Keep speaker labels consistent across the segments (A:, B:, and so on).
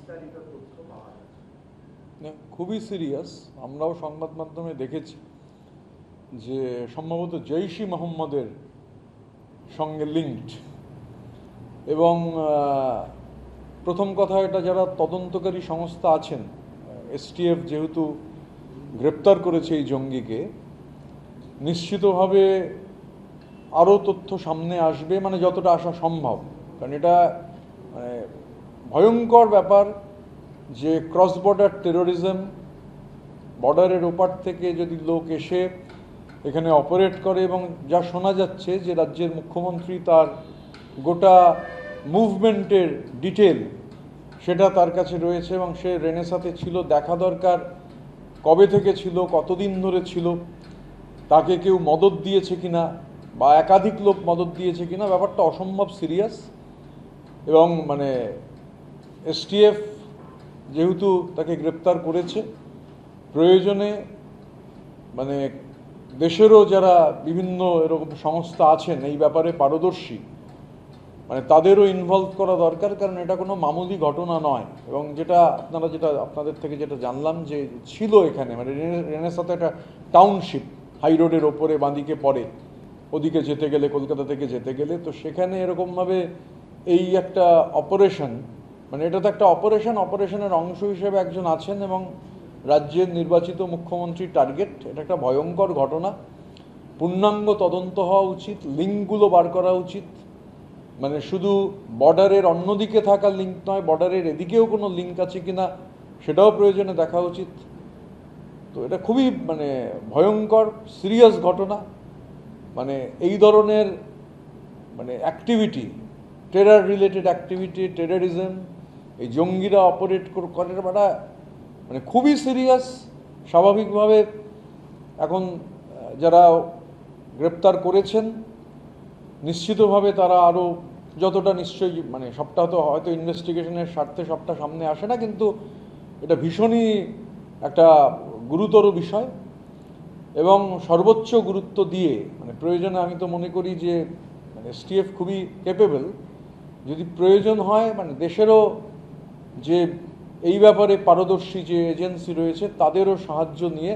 A: বিস্তারিত তথ্য পাওয়া যাচ্ছে?
B: খুবই সিরিয়াস। আমরাও সংবাদ মাধ্যমে দেখেছি যে সম্ভবত জৈশ-ই মোহাম্মদের সঙ্গে লিঙ্কড। এবং প্রথম কথা, এটা যারা তদন্তকারী সংস্থা আছেন, এসটিএফ যেহেতু গ্রেপ্তার করেছে এই জঙ্গিকে, নিশ্চিতভাবে আরও তথ্য সামনে আসবে, মানে যতটা আসা সম্ভব। কারণ এটা মানে ভয়ঙ্কর ব্যাপার যে ক্রস বর্ডার টেরোরিজম, বর্ডারের ওপার থেকে যদি লোক এসে এখানে অপারেট করে, এবং যা শোনা যাচ্ছে যে রাজ্যের মুখ্যমন্ত্রী তার গোটা মুভমেন্টের ডিটেল সেটা তার কাছে রয়েছে, এবং সে রেনেসাতে ছিল। দেখা দরকার কবে থেকে ছিল, কতদিন ধরে ছিল, তাকে কেউ মদত দিয়েছে কিনা বা একাধিক লোক মদত দিয়েছে কিনা। ব্যাপারটা অসম্ভব সিরিয়াস। এবং মানে এসটিএফ যেহেতু তাকে গ্রেপ্তার করেছে, প্রয়োজনে মানে দেশেরও যারা বিভিন্ন এরকম সংস্থা আছেন এই ব্যাপারে পারদর্শী, মানে তাদেরও ইনভলভ করা দরকার। কারণ এটা কোনো মামুলি ঘটনা নয়। এবং আপনাদের থেকে যেটা জানলাম যে ছিল এখানে, মানে রেনেসাতে একটা টাউনশিপ হাই রোডের ওপরে বাঁদিকে পড়ে, ওদিকে যেতে গেলে, কলকাতা থেকে যেতে গেলে, তো সেখানে এরকমভাবে এই একটা অপারেশন, মানে এটা তো একটা অপারেশনের অংশ হিসেবে একজন আছেন এবং রাজ্যের নির্বাচিত মুখ্যমন্ত্রীর টার্গেট। এটা একটা ভয়ঙ্কর ঘটনা। পূর্ণাঙ্গ তদন্ত হওয়া উচিত, লিঙ্কগুলো বার করা উচিত। মানে শুধু বর্ডারের অন্যদিকে থাকা লিঙ্ক নয়, বর্ডারের এদিকেও কোনো লিঙ্ক আছে কিনা সেটাও প্রয়োজনে দেখা উচিত। তো এটা খুবই মানে ভয়ঙ্কর সিরিয়াস ঘটনা। মানে এই ধরনের মানে activity, terror related activity, terrorism, এই জঙ্গিরা অপারেট করে, মানে খুবই সিরিয়াস। স্বাভাবিকভাবে এখন যারা গ্রেপ্তার করেছেন নিশ্চিতভাবে তারা আরও যতটা, নিশ্চয়ই মানে সবটা তো হয়তো ইনভেস্টিগেশনের স্বার্থে সবটা সামনে আসে না, কিন্তু এটা ভীষণই একটা গুরুতর বিষয়। এবং সর্বোচ্চ গুরুত্ব দিয়ে মানে প্রয়োজনে, আমি তো মনে করি যে মানে এসটিএফ খুবই ক্যাপেবল, যদি প্রয়োজন হয় মানে দেশেরও যে এই ব্যাপারে পারদর্শী যে এজেন্সি রয়েছে তাদেরও সাহায্য নিয়ে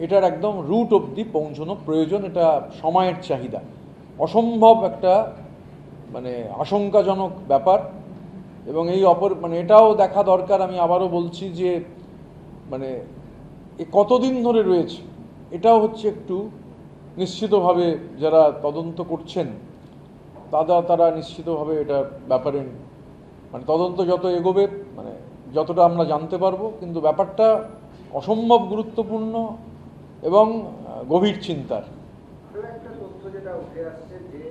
B: এটার একদম রুট অবধি পৌঁছানো প্রয়োজন। এটা সময়ের চাহিদা, অসম্ভব একটা মানে আশঙ্কাজনক ব্যাপার। এবং এই মানে এটাও দেখা দরকার, আমি আবারও বলছি যে মানে এ কতদিন ধরে রয়েছে, এটাও হচ্ছে একটু নিশ্চিতভাবে যারা তদন্ত করছেন তারা নিশ্চিতভাবে এটা ব্যাপারে মানে তদন্ত যত এগোবে মানে যতটা আমরা জানতে পারবো। কিন্তু ব্যাপারটা অসম্ভব গুরুত্বপূর্ণ এবং গভীর চিন্তার।
A: একটা তথ্য যেটা উঠে আসছে যে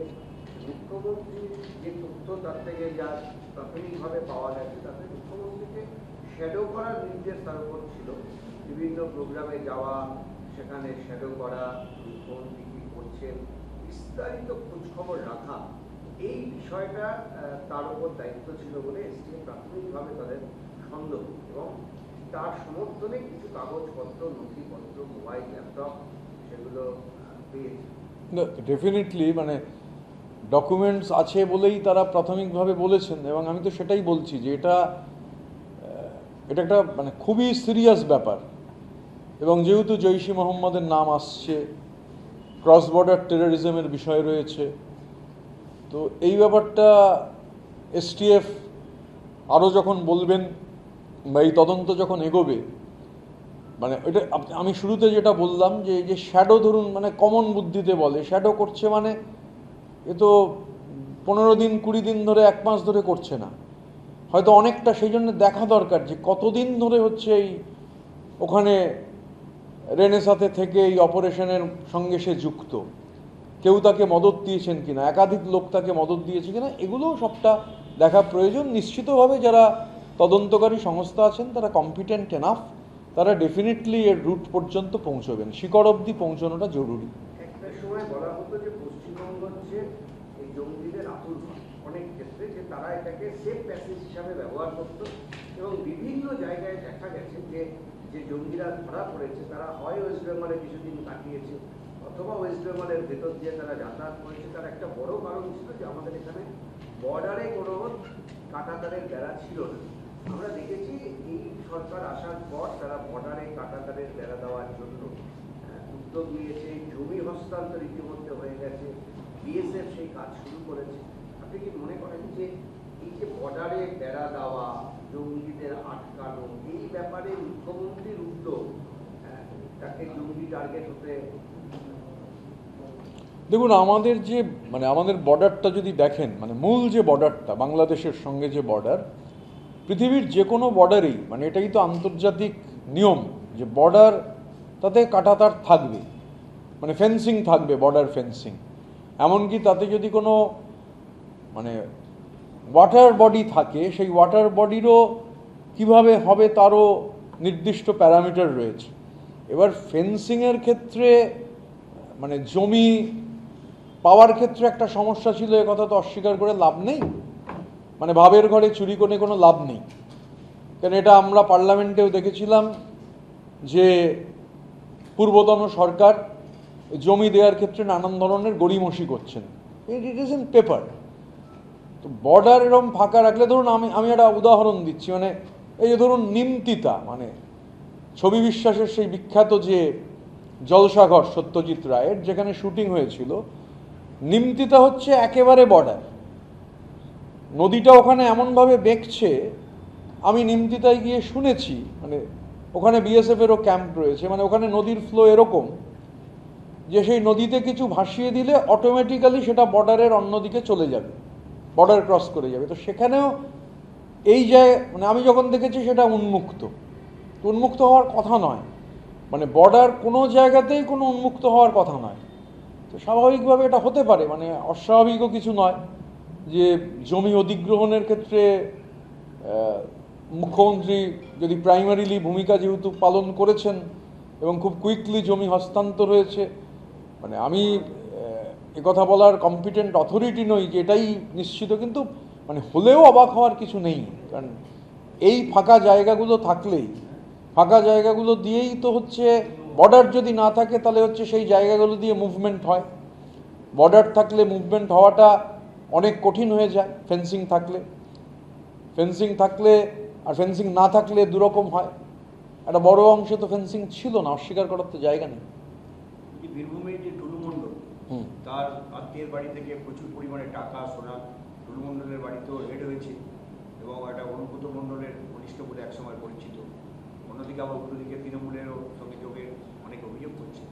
A: মুখ্যমন্ত্রীর যে তথ্য তার থেকে যা প্রাথমিকভাবে পাওয়া গেছে, তাতে মুখ্যমন্ত্রীকে শ্যাডো করার নির্দেশ তার উপর ছিল। বিভিন্ন প্রোগ্রামে যাওয়া, সেখানে শ্যাডো করা, মুখ্যমন্ত্রী কী করছেন বিস্তারিত খোঁজখবর রাখা, এই বিষয়টা তার উপর দায়িত্ব ছিল বলে এসটিএফ প্রাথমিকভাবে তাদের সন্দেহ। এবং তার সমর্থনে কিছু কাগজপত্র, নথিপত্র, মোবাইল, ল্যাপটপ সেগুলো পেয়েছে।
B: ডেফিনেটলি মানে ডকুমেন্টস আছে বলেই তারা প্রাথমিকভাবে বলেছেন। এবং আমি তো সেটাই বলছি যে এটা একটা মানে খুবই সিরিয়াস ব্যাপার। এবং যেহেতু জৈশ-ই মোহাম্মদের নাম আসছে, ক্রস বর্ডার টেররিজমের বিষয় রয়েছে, তো এই ব্যাপারটা এসটিএফ আরও যখন বলবেন বা এই তদন্ত যখন এগোবে, মানে এটা আমি শুরুতে যেটা বললাম যে এই যে শ্যাডো, ধরুন মানে কমন বুদ্ধিতে বলে শ্যাডো করছে, মানে এ তো 15 দিন 20 দিন ধরে, 1 মাস ধরে করছে না, হয়তো অনেকটা। সেই জন্য দেখা দরকার যে কতদিন ধরে হচ্ছে এই ওখানে রেনেসাতে থেকে এই অপারেশনের সঙ্গে সে যুক্ত, কেউ তাকে মদত দিয়েছেন কিনা, একাধিক লোক তাকে মদত দিয়েছে কিনা, এগুলোও সবটা দেখা প্রয়োজন। নিশ্চিতভাবে যারা তদন্তকারী সংস্থা আছেন তারা কম্পিটেন্ট এনাফ, তারা ডেফিনেটলি এর রুট পর্যন্ত পৌঁছবেন, শিকড় অবধি পৌঁছানোটা জরুরি।
A: একটা সময় বলা হতো যে পশ্চিমবঙ্গ হচ্ছে এই জঙ্গিদের আতুর ঘর, অনেক ক্ষেত্রে যে তারা এটাকে সেফ প্যাসেজ হিসাবে ব্যবহার করত। এবং বিভিন্ন জায়গায় দেখা গেছে যে যে জঙ্গিরা ধরা পড়েছে তারা হয় ওয়েস্ট বেঙ্গলে কিছুদিন কাটিয়েছে, অথবা ওয়েস্ট বেঙ্গলের ভেতর দিয়ে তারা যাতায়াত করেছে। তার একটা বড় কারণ ছিল যে আমাদের এখানে বর্ডারে কোনো কাঁটাতারের বেড়া ছিল না, আমরা দেখেছি এই সরকার আসার পর তারা বর্ডারে কাঁটাতারের বেড়া দেওয়ার জন্য উদ্যোগ নিয়েছে, জমি হস্তান্তর ইতিমধ্যে হয়ে গেছে, বিএসএফ সেই কাজ শুরু করেছে। আপনি কি মনে করেন যে এই যে বর্ডারে বেড়া দেওয়া, জঙ্গিদের আটকানো, এই ব্যাপারে মুখ্যমন্ত্রীর উদ্যোগ তাকে জঙ্গি টার্গেট হতে?
B: দেখুন, আমাদের যে আমাদের বর্ডারটা যদি দেখেন, মূল যে বর্ডারটা বাংলাদেশের সঙ্গে যে বর্ডার, পৃথিবীর যে কোনো বর্ডারেই এটাই তো আন্তর্জাতিক নিয়ম যে বর্ডার তাতে কাঁটাতার থাকবে, ফেন্সিং থাকবে, বর্ডার ফেন্সিং। এমনকি তাতে যদি কোনো ওয়াটার বডি থাকে, সেই ওয়াটার বডিরও কিভাবে হবে তারও নির্দিষ্ট প্যারামিটার রয়েছে। এবার ফেন্সিংয়ের ক্ষেত্রে জমি পাওয়ার ক্ষেত্রে একটা সমস্যা ছিল, এ কথা তো অস্বীকার করে লাভ নেই। ভাবের ঘরে চুরি করে কোনো লাভ নেই, কারণ এটা আমরা পার্লামেন্টেও দেখেছিলাম যে পূর্বতন সরকার জমি দেওয়ার ক্ষেত্রে নানান ধরনের গড়িমসি করছেন। It is in paper. তো বর্ডার এরকম ফাঁকা রাখলে, ধরুন আমি একটা উদাহরণ দিচ্ছি, এই যে ধরুন নিমতিতা, ছবি বিশ্বাসের সেই বিখ্যাত যে জলসাঘর সত্যজিৎ রায়ের, যেখানে শুটিং হয়েছিল, নিমতিতা হচ্ছে একেবারে বর্ডার। নদীটা ওখানে এমনভাবে বেঁকছে, আমি নিমতিতায় গিয়ে শুনেছি, ওখানে বিএসএফেরও ক্যাম্প রয়েছে, ওখানে নদীর ফ্লো এরকম যে সেই নদীতে কিছু ভাসিয়ে দিলে অটোমেটিক্যালি সেটা বর্ডারের অন্যদিকে চলে যাবে, বর্ডার ক্রস করে যাবে। তো সেখানেও এই যে আমি যখন দেখেছি সেটা উন্মুক্ত হওয়ার কথা নয়, বর্ডার কোনো জায়গাতেই কোনো উন্মুক্ত হওয়ার কথা নয়। তো স্বাভাবিকভাবে এটা হতে পারে, অস্বাভাবিকও কিছু নয় যে জমি অধিগ্রহণের ক্ষেত্রে মুখ্যমন্ত্রী যদি প্রাইমারিলি ভূমিকা যেহেতু পালন করেছেন এবং খুব কুইকলি জমি হস্তান্তর হয়েছে, আমি কথা বলার কম্পিটেন্ট অথরিটি নই যে এটাই নিশ্চিত, কিন্তু হলেও অবাক হওয়ার কিছু নেই। কারণ এই ফাঁকা জায়গাগুলো দিয়েই তো হচ্ছে, বর্ডার যদি না থাকে তাহলে হচ্ছে সেই জায়গাগুলো দিয়ে মুভমেন্ট হয়। বর্ডার থাকলে মুভমেন্ট হওয়াটা অনেক কঠিন হয়ে যায় ফেন্সিং থাকলে, আর ফেন্সিং না থাকলে দুরকম হয়। একটা বড় অংশে তো ফেন্সিং ছিল না, অস্বীকার করার তো জায়গা নেই।
C: বীরভূমের যে টুলু মণ্ডল, তার আত্মীয়ের বাড়ি থেকে প্রচুর পরিমাণে টাকা সোনা টুলু মণ্ডলের বাড়িতেও রেড হয়েছে, এবং একটা অনুভূত মণ্ডলের ঘনিষ্ঠ বলে একসময় পরিচিত। অন্যদিকে আবার অন্যদিকে তৃণমূলেরও সঙ্গে যোগের অনেক অভিযোগ করছে।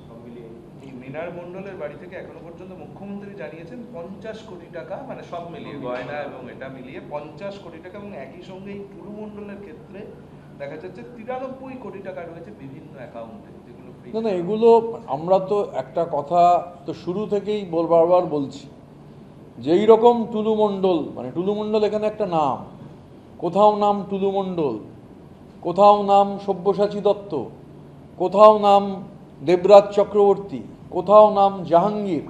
C: সব মিলিয়ে
D: এই মৃণাল মণ্ডলের বাড়ি থেকে এখনো পর্যন্ত মুখ্যমন্ত্রী জানিয়েছেন 50 কোটি টাকা, সব মিলিয়ে গয়না এবং এটা মিলিয়ে 50 কোটি টাকা, এবং একই সঙ্গে এই টুলু মণ্ডলের ক্ষেত্রে দেখা যাচ্ছে 93 কোটি টাকা রয়েছে বিভিন্ন অ্যাকাউন্টে, যেগুলো
B: না, এগুলো আমরা তো একটা কথা তো শুরু থেকেই বারবার বলছি, যেই রকম টুলু মণ্ডল এখানে একটা নাম, কোথাও নাম টুলু মণ্ডল, কোথাও নাম সব্যসাচী দত্ত, কোথাও নাম দেবরাজ চক্রবর্তী, কোথাও নাম জাহাঙ্গীর,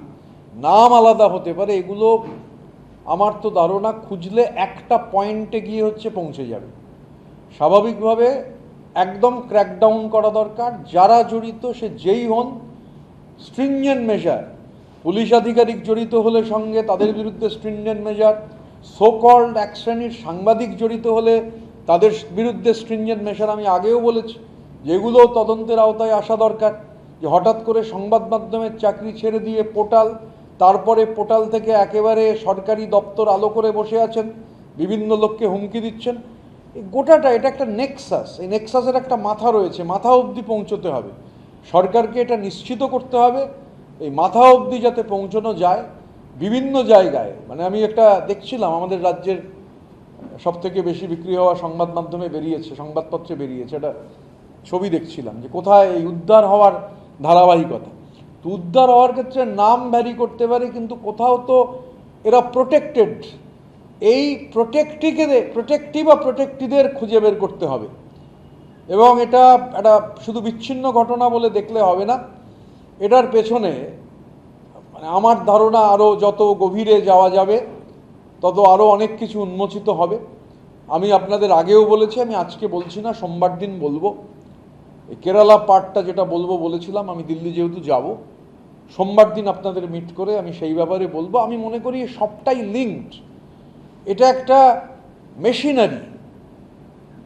B: নাম আলাদা হতে পারে। এগুলো আমার তো ধারণা খুঁজলে একটা পয়েন্টে গিয়ে পৌঁছে যাবে। স্বাভাবিকভাবে একদম ক্র্যাকডাউন করা দরকার, যারা জড়িত সে যেই হন, স্ট্রিনজেন্ট মেজার। পুলিশ আধিকারিক জড়িত হলে সঙ্গে তাদের বিরুদ্ধে স্ট্রিনজেন্ট মেজার, সো কল্ড এক শ্রেণীর সাংবাদিক জড়িত হলে তাদের বিরুদ্ধে স্ট্রিনজেন্ট মেজার। আমি আগেও বলেছি যেগুলো তদন্তের আওতায় আসা দরকার, যে হঠাৎ করে সংবাদ মাধ্যমের চাকরি ছেড়ে দিয়ে পোর্টাল, তারপরে পোর্টাল থেকে একেবারে সরকারি দপ্তর আলো করে বসে আছেন, বিভিন্ন লোককে হুমকি দিচ্ছেন। এই গোটাটা এটা একটা নেক্সাস, এই নেক্সাসের একটা মাথা রয়েছে, মাথা অবধি পৌঁছতে হবে। সরকারকে এটা নিশ্চিত করতে হবে এই মাথা অবধি যাতে পৌঁছানো যায় বিভিন্ন জায়গায়। আমি একটা দেখছিলাম, আমাদের রাজ্যের সবথেকে বেশি বিক্রি হওয়া সংবাদ মাধ্যমে বেরিয়েছে, সংবাদপত্রে বেরিয়েছে, একটা ছবি দেখছিলাম যে কোথায় এই উদ্ধার হওয়ার ধারাবাহিকতা। তো উদ্ধার হওয়ার ক্ষেত্রে নাম ভ্যারি করতে পারে, কিন্তু কোথাও তো এরা প্রোটেক্টেড, এই প্রোটেক্টিভ বা প্রোটেক্টিদের খুঁজে বের করতে হবে। এবং এটা একটা শুধু বিচ্ছিন্ন ঘটনা বলে দেখলে হবে না, এটার পেছনে আমার ধারণা আরও যত গভীরে যাওয়া যাবে তত আরও অনেক কিছু উন্মোচিত হবে। আমি আপনাদের আগেও বলেছি, আমি আজকে বলছি না, সোমবার দিন বলবো। এই কেরালা পার্টটা যেটা বলবো বলেছিলাম, আমি দিল্লি যেহেতু যাব, সোমবার দিন আপনাদের মিট করে আমি সেই ব্যাপারে বলবো। আমি মনে করি সবটাই লিঙ্কড, এটা একটা মেশিনারি,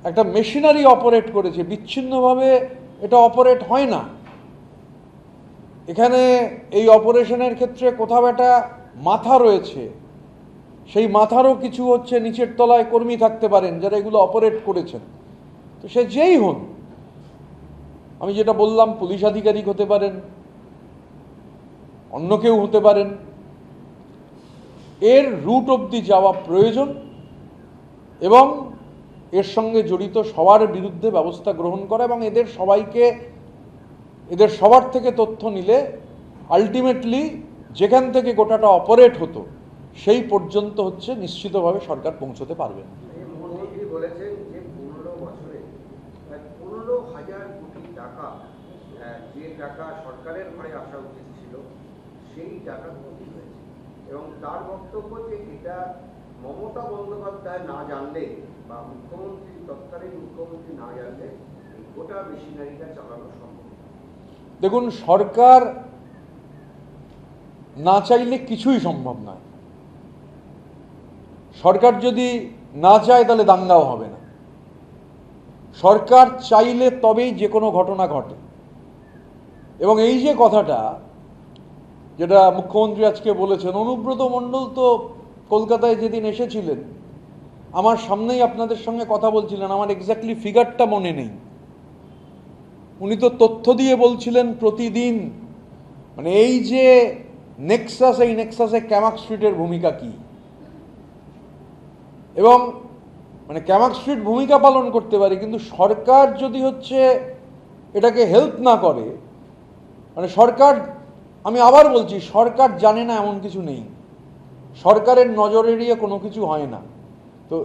B: একটা মেশিনারি অপারেট করেছে, বিচ্ছিন্নভাবে এটা অপারেট হয় না। এখানে এই অপারেশনের ক্ষেত্রে কোথাও একটা মাথা রয়েছে, সেই মাথারও কিছু হচ্ছে নিচের তলায় কর্মী থাকতে পারেন যারা এগুলো অপারেট করেছেন। তো সে যেই হন, আমি যেটা বললাম, পুলিশ আধিকারিক হতে পারেন, অন্য কেউ হতে পারেন, এর রুট অবধি যাওয়া প্রয়োজন এবং এর সঙ্গে জড়িত সবার বিরুদ্ধে ব্যবস্থা গ্রহণ করা এবং এদের সবার থেকে তথ্য নিলে আলটিমেটলি যেখান থেকে গোটাটা অপারেট হতো সেই পর্যন্ত হচ্ছে নিশ্চিতভাবে সরকার পৌঁছতে পারবে না।
A: মুখ্যমন্ত্রী বলেছেন যে 15 বছরে 15,000 কোটি টাকা, যে টাকা সরকারের ঘরে আসা উচিত ছিল সেই টাকা ক্ষতি হয়েছে, এবং তার বক্তব্য যে এটা মমতা বন্দ্যোপাধ্যায় না জানলে বা তৎকালীন মুখ্যমন্ত্রী না জানলে এই গোটা মেশিনারিটা চালানো সম্ভব।
B: দেখুন, সরকার না চাইলে কিছুই সম্ভব নয়। সরকার যদি না চায় তাহলে দাঙ্গাও হবে না। সরকার চাইলে তবেই যে কোনো ঘটনা ঘটে। এবং এই যে কথাটা যেটা মুখ্যমন্ত্রী আজকে বলেছেন, অনুব্রত মণ্ডল তো কলকাতায় যেদিন এসেছিলেন আমার সামনেই আপনাদের সঙ্গে কথা বলছিলেন, আমার এক্স্যাক্টলি ফিগারটা মনে নেই, উনি তো তথ্য দিয়ে বলছিলেন প্রতিদিন, মানে এই যে নেক্সাস, এই নেক্সাসে ক্যামাক স্ট্রিটের ভূমিকা কি, এবং মানে ক্যামাক স্ট্রিট ভূমিকা পালন করতে পারে, কিন্তু সরকার যদি হচ্ছে এটাকে হেল্প না করে, মানে সরকার, আমি আবার বলছি, সরকার জানে না এমন কিছু নেই, সরকারের নজর এড়িয়ে কোনো কিছু হয় না। তো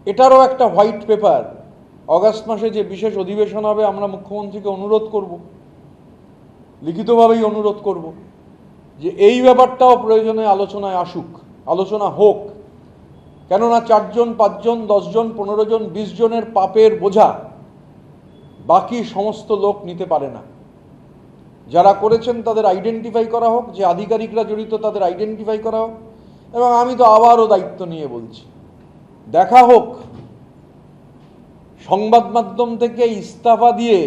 B: এটারও একটা হোয়াইট পেপার অগাস্ট মাসে যে বিশেষ অধিবেশন হবে, আমরা মুখ্যমন্ত্রীকে অনুরোধ করব, লিখিতভাবেই অনুরোধ করব যে এই ব্যাপারটাও প্রয়োজনে আলোচনায় আসুক, আলোচনা হোক। কেননা 4 জন 5 জন 10 জন 15 জন 20 জনের পাপের বোঝা বাকি সমস্ত লোক নিতে পারে না। যারা করেছেন তাদের আইডেন্টিফাই করা হোক, যে আধিকারিকরা জড়িত তাদের আইডেন্টিফাই করা হোক, এবং আমি তো আবারও দায়িত্ব নিয়ে বলছি, দেখা হোক সংবাদ মাধ্যম থেকে ইস্তফা দিয়ে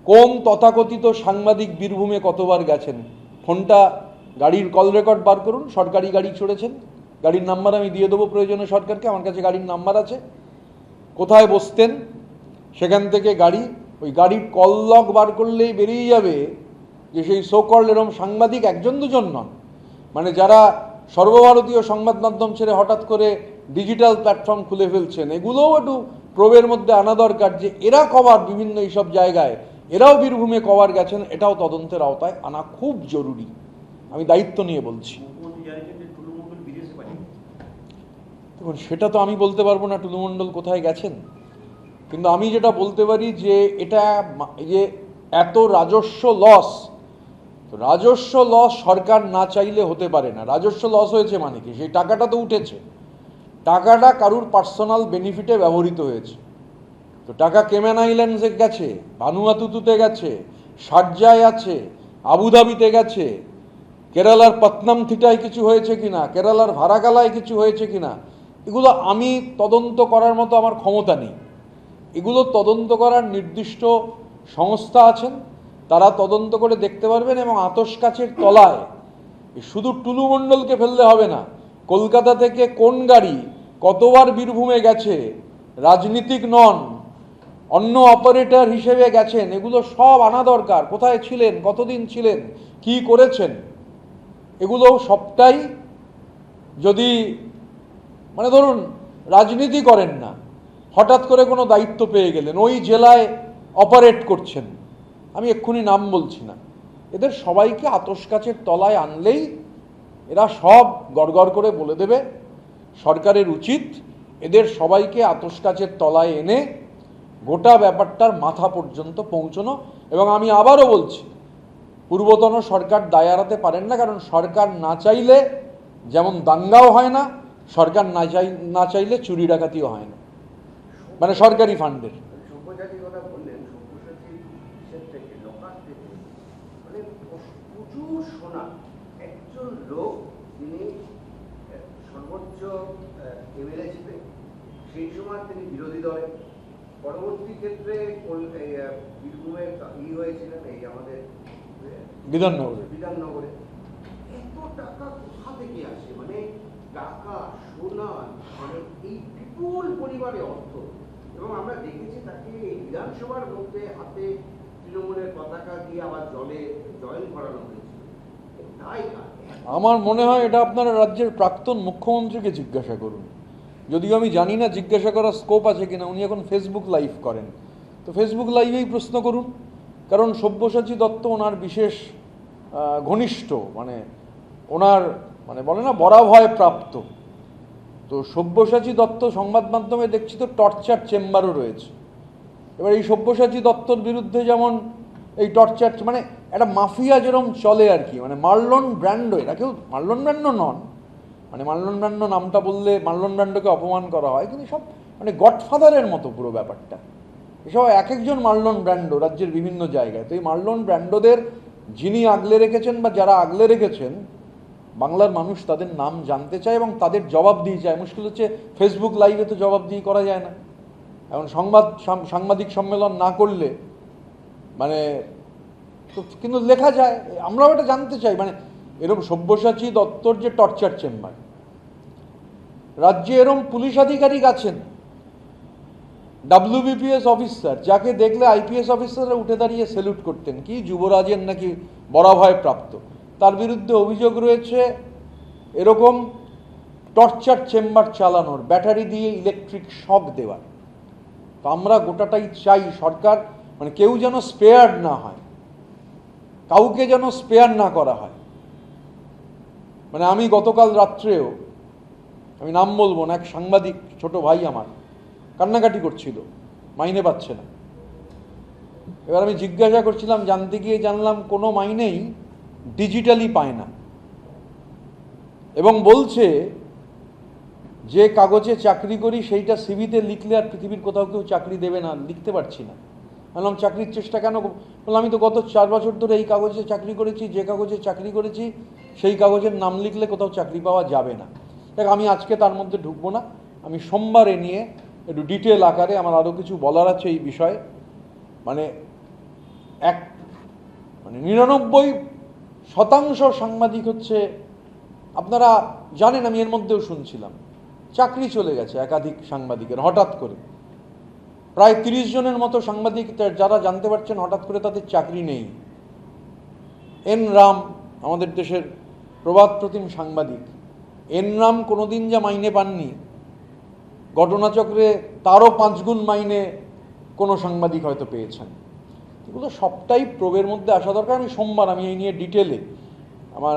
B: কোন তথাকথিত সাংবাদিক বীরভূমে কতবার গেছেন, ফোনটা, গাড়ির কল রেকর্ড বার করুন, সরকারি গাড়ি চড়েছেন, গাড়ির নাম্বার আমি দিয়ে দেবো প্রয়োজনে সরকারকে, আমার কাছে গাড়ির নাম্বার আছে, কোথায় বসতেন সেখান থেকে গাড়ি, ওই গাড়ির কল লগ বার করলেই বেরিয়ে যাবে যে সেই সোকল্ড এরম সাংবাদিক 1-2 জন নন, মানে যারা সর্বভারতীয় সংবাদ মাধ্যম ছেড়ে হঠাৎ করে ডিজিটাল প্ল্যাটফর্ম খুলে ফেলছেন, এগুলোও একটু প্রবের মধ্যে আনা দরকার, যে এরা কবার বিভিন্ন এইসব জায়গায়, এরাও বীরভূমে কবার গেছেন, এটাও তদন্তের আওতায় আনা খুব জরুরি। আমি দায়িত্ব নিয়ে বলছি। দেখুন, সেটা তো আমি বলতে পারবো না টুলু মণ্ডল কোথায় গেছেন, কিন্তু আমি যেটা বলতে পারি যে এটা যে এত রাজস্ব লস, রাজস্ব লস সরকার না চাইলে হতে পারে না। রাজস্ব লস হয়েছে মানে কি, সেই টাকাটা তো উঠেছে, টাকাটা কারুর পার্সোনাল বেনিফিটে ব্যবহৃত হয়েছে। তো টাকা কেম্যান আইল্যান্ডসে গেছে, ভানুয়াতুতুতে গেছে, শারজায় আছে, আবুধাবিতে গেছে, কেরালার পত্তনমথিটায় কিছু হয়েছে কিনা, কেরালার ভারাকালায় কিছু হয়েছে কিনা, এগুলো আমি তদন্ত করার মতো আমার ক্ষমতা নেই। এগুলো তদন্ত করার নির্দিষ্ট সংস্থা আছেন, তারা তদন্ত করে দেখতে পারবেন। এবং আতশ কাচের তলায় শুধু টুলু মণ্ডলকে ফেললে হবে না, কলকাতা থেকে কোন গাড়ি কতবার বীরভূমে গেছে, রাজনীতিক নন, অন্য অপারেটর হিসেবে গেছেন, এগুলো সব আনা দরকার। কোথায় ছিলেন, কতদিন ছিলেন, কি করেছেন, এগুলো সবটাই, যদি মানে ধরুন রাজনীতি করেন না, হঠাৎ করে কোনো দায়িত্ব পেয়ে গেলেন, ওই জেলায় অপারেট করছেন, আমি এক্ষুনি নাম বলছি না, এদের সবাইকে আতশ কাচের তলায় আনলেই এরা সব গড়গড় করে বলে দেবে। সরকারের উচিত এদের সবাইকে আতশ কাচের তলায় এনে গোটা ব্যাপারটার মাথা পর্যন্ত পৌঁছানো। এবং আমি আবারও বলছি, পূর্বতন সরকার দায় এড়াতে পারেন না, কারণ সরকার না চাইলে যেমন দাঙ্গাও হয় না, সরকার না চাইলে চুরি ডাকাতিও হয় না, মানে সরকারি ফান্ডের।
A: সব্যসাচীর কথা বললেন, সব্যসাচী থেকে লোকাল থেকে মানে প্রচুর সোনা, একজন লোক যিনি সর্বোচ্চ এমএলএ ছিলেন, সেই সময় সময় তিনি বিরোধী দলে, পরবর্তী ক্ষেত্রে বীরভূমের হয়েছিলেন এই আমাদের বিধাননগরে। এত টাকা কোথা থেকে আসে, মানে টাকা, সোনা, মানে এই বিপুল পরিমাণে অর্থ। এবং আমরা দেখেছি তাকে এই বিধানসভার মধ্যে হাতে তৃণমূলের পতাকা দিয়ে আবার জলে জয়েন করানো হয়েছিল। তাই
B: আমার মনে হয় এটা আপনারা রাজ্যের প্রাক্তন মুখ্যমন্ত্রীকে জিজ্ঞাসা করুন, যদিও আমি জানি না জিজ্ঞাসা করার স্কোপ আছে কিনা। উনি এখন ফেসবুক লাইভ করেন, তো ফেসবুক লাইভেই প্রশ্ন করুন, কারণ সব্যসাচী দত্ত ওনার বিশেষ ঘনিষ্ঠ, মানে ওনার মানে বলে না বরাভয় প্রাপ্ত। তো সব্যসাচী দত্ত সংবাদ মাধ্যমে দেখছি তো টর্চার চেম্বারও রয়েছে। এবার এই সব্যসাচী দত্তর বিরুদ্ধে যেমন এই টর্চার, মানে একটা মাফিয়া যেরকম চলে আর কি, মানে মার্লন ব্র্যান্ডো, এরা কেউ মার্লন ব্র্যান্ডো নন, মানে মার্লন ব্র্যান্ডো নামটা বললে মার্লন ব্র্যান্ডোকে অপমান করা হয়, কিন্তু সব মানে গডফাদারের মতো পুরো ব্যাপারটা। এসব এক একজন মার্লন ব্র্যান্ডো রাজ্যের বিভিন্ন জায়গায়। তো এই মার্লন ব্র্যান্ডোদের যিনি আগলে রেখেছেন বা যারা আগলে রেখেছেন, বাংলার মানুষ তাদের নাম জানতে চায় এবং তাদের জবাব দিয়ে চায়। মুশকিল হচ্ছে ফেসবুক লাইভে তো জবাব দিয়ে করা যায় না। এখন সাংবাদিক সম্মেলন না করলে মানে তো কিন্তু লেখা যায়, আমরাও এটা জানতে চাই। মানে এরকম সব্যসাচী দত্তর যে টর্চার চেম্বার, রাজ্যে এরকম পুলিশ আধিকারিক আছেন, WBPS অফিসার, যাকে দেখলে IPS অফিসাররা উঠে দাঁড়িয়ে স্যালুট করতেন, কি যুবরাজের নাকি বরাভয় প্রাপ্ত। তার বিরুদ্ধে অভিযোগ রয়েছে এরকম টর্চার চেম্বার চালানোর, ব্যাটারি দিয়ে ইলেকট্রিক শক দেওয়ার। তো আমরা গোটাটাই চাই সরকার মানে কেউ যেন স্পেয়ার্ড না হয়, কাউকে যেন স্পেয়ার না করা হয়। মানে আমি গতকাল রাত্রেও, আমি নাম বলবো না, এক সাংবাদিক ছোট ভাই আমার কান্নাকাটি করছিল, মাইনে পাচ্ছে না। এবার আমি জিজ্ঞাসা করছিলাম, জানতে গিয়ে জানলাম কোনো মাইনেই ডিজিটালি পায় না, এবং বলছে যে কাগজে চাকরি করি সেইটা সিভিতে লিখলে আর পৃথিবীর কোথাও কেউ চাকরি দেবে না, লিখতে পারছি না। বললাম চাকরির চেষ্টা কেন? বললাম আমি তো গত 4 বছর ধরে এই কাগজে চাকরি করেছি, যে কাগজে চাকরি করেছি সেই কাগজের নাম লিখলে কোথাও চাকরি পাওয়া যাবে না। দেখ, আমি আজকে তার মধ্যে ঢুকবো না, আমি সোমবারে নিয়ে একটু ডিটেল আকারে আমার আরও কিছু বলার আছে এই বিষয়ে। মানে 99% সাংবাদিক হচ্ছে, আপনারা জানেন, আমি এর মধ্যেও শুনছিলাম চাকরি চলে গেছে একাধিক সাংবাদিকের হঠাৎ করে। প্রায় 30 জনের মতো সাংবাদিক যারা জানতে পারছেন হঠাৎ করে তাদের চাকরি নেই। এন রাম, আমাদের দেশের প্রবাদ প্রতিম সাংবাদিক, এন রাম কোনোদিন যা মাইনে পাননি, ঘটনাচক্রে তারও 5 গুণ মাইনে কোনো সাংবাদিক হয়তো পেয়েছেন। এগুলো সবটাই প্রবের মধ্যে আসা দরকার। আমি এই নিয়ে ডিটেলে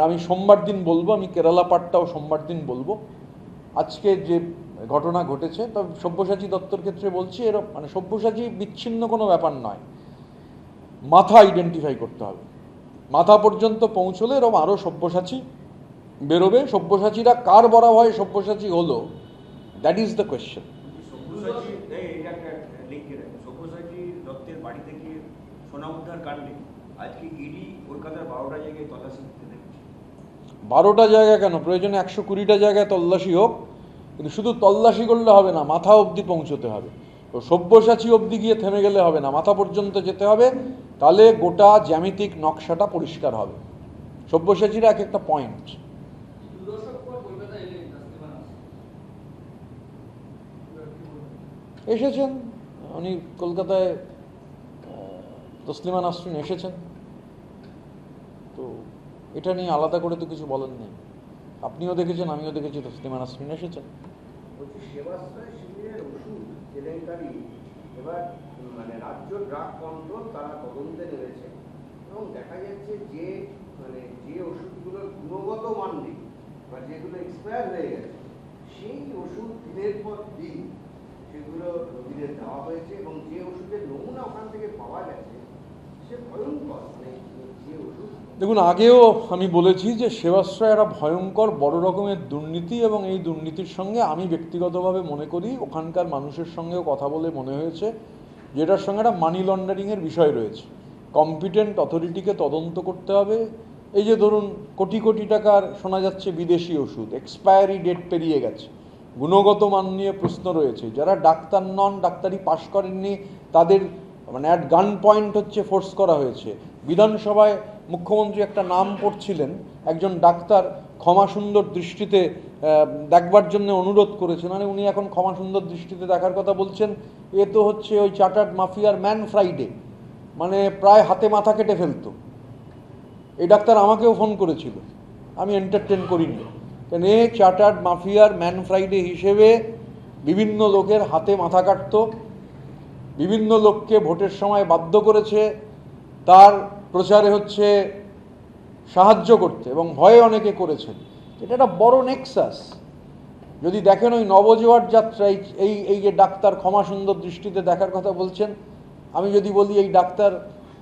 B: আমি সোমবার দিন বলবো, আমি কেরালা পার্টটাও সোমবার দিন বলবো। আজকে যে ঘটনা ঘটেছে, তবে সব্যসাচী দত্তর ক্ষেত্রে বলছি, এরকম মানে সব্যসাচী বিচ্ছিন্ন কোনো ব্যাপার নয়, মাথা আইডেন্টিফাই করতে হবে। মাথা পর্যন্ত পৌঁছলে এরকম আরও সব্যসাচী বেরোবে। সব্যসাচীরা কার বরাভয় সব্যসাচী হলো, that is the question.
C: Sabyasachi দত্তের বাড়ি থেকে সোনা উদ্ধার কাণ্ডে আজকে ইডি কলকাতার 12টা জায়গায় তল্লাশি করতে দেখেছে।
B: 12টা জায়গায় কেন, প্রয়োজনে 120টা জায়গায় তল্লাশি হোক, কিন্তু শুধু তল্লাশি করলে হবে না, মাথা অবধি পৌঁছতে হবে। তো সব্যসাচী অবধি গিয়ে থেমে গেলে হবে না, মাথা পর্যন্ত যেতে হবে, তাহলে গোটা জ্যামিতিক নকশাটা পরিষ্কার হবে। সব্যসাচীরা এক একটা পয়েন্ট। এসেছেন উনি কলকাতায়, তসলিমা নাসরিন এসেছেন, তো এটা নিয়ে আলাদা করে তো কিছু বলার নেই। আপনিও দেখেছেন, আমিও দেখেছি, তসলিমা নাসরিন এসেছেন।
A: বলছি সেবাশ্রয় শিবিরের ওষুধ কেলেঙ্কারি এবার মানে রাজ্য ড্রাগ কন্ট্রোল তারা তদন্তে নেমেছে, এবং দেখা যাচ্ছে যে মানে যে ওষুধগুলোর গুণগত মান নেই বা যেগুলো এক্সপায়ার হয়ে গেছে, সেই ওষুধ দিনের পর দিন সেগুলো রোগীদের দেওয়া হয়েছে, এবং যে ওষুধের নমুনা ওখান থেকে পাওয়া গেছে সে ভয়ঙ্কর। মানে যে ওষুধ,
B: দেখুন, আগেও আমি বলেছি যে সেবাশ্রয় একটা ভয়ঙ্কর বড় রকমের দুর্নীতি, এবং এই দুর্নীতির সঙ্গে আমি ব্যক্তিগতভাবে মনে করি, ওখানকার মানুষের সঙ্গেও কথা বলে মনে হয়েছে যেটার সঙ্গে একটা মানি লন্ডারিংয়ের বিষয় রয়েছে। কম্পিটেন্ট অথরিটিকে তদন্ত করতে হবে। এই যে ধরুন কোটি কোটি টাকার শোনা যাচ্ছে বিদেশি ওষুধ, এক্সপায়ারি ডেট পেরিয়ে গেছে, গুণগত মান নিয়ে প্রশ্ন রয়েছে। যারা ডাক্তার নন, ডাক্তারি পাশ করেননি, তাদের মানে অ্যাট গান পয়েন্ট হচ্ছে ফোর্স করা হয়েছে। বিধানসভায় মুখ্যমন্ত্রী একটা নাম পড়ছিলেন, একজন ডাক্তার ক্ষমা সুন্দর দৃষ্টিতে দেখবার জন্য অনুরোধ করেছেন। মানে উনি এখন ক্ষমা সুন্দর দৃষ্টিতে দেখার কথা বলছেন। এ তো হচ্ছে ওই চার্টার্ড মাফিয়ার ম্যান ফ্রাইডে, মানে প্রায় হাতে মাথা কেটে ফেলতো। এই ডাক্তার আমাকেও ফোন করেছিল, আমি এন্টারটেন করিনি, কেন এ চার্টার্ড মাফিয়ার ম্যান ফ্রাইডে হিসেবে বিভিন্ন লোকের হাতে মাথা কাটত, বিভিন্ন লোককে ভোটের সময় বাধ্য করেছে তার প্রচারে হচ্ছে সাহায্য করতে, এবং ভয়ে অনেকে করেছেন। এটা একটা বড় নেক্সাস। যদি দেখেন ওই নবজোয়ার যাত্রা, এই যে ডাক্তার ক্ষমা সুন্দর দৃষ্টিতে দেখার কথা বলছেন, আমি যদি বলি এই ডাক্তার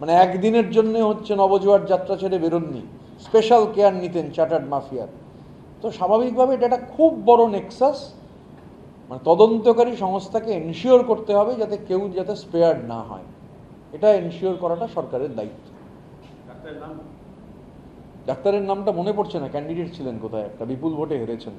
B: মানে একদিনের জন্য হচ্ছে নবজোয়ার যাত্রা ছেড়ে বেরোননি, স্পেশাল কেয়ার নিতেন চার্টার্ড মাফিয়ার। তো স্বাভাবিকভাবে এটা একটা খুব বড় নেক্সাস। মানে তদন্তকারী সংস্থাকে এনশিওর করতে হবে যাতে কেউ যাতে স্পেয়ার্ড না হয়, এটা এনশিওর করাটা সরকারের দায়িত্ব।
C: ডাক্তারের নাম?
B: ডাক্তারের নামটা মনে পড়ছে না, ক্যান্ডিডেট ছিলেন কোথায় একটা, বিপুল ভোটে হেরেছেন।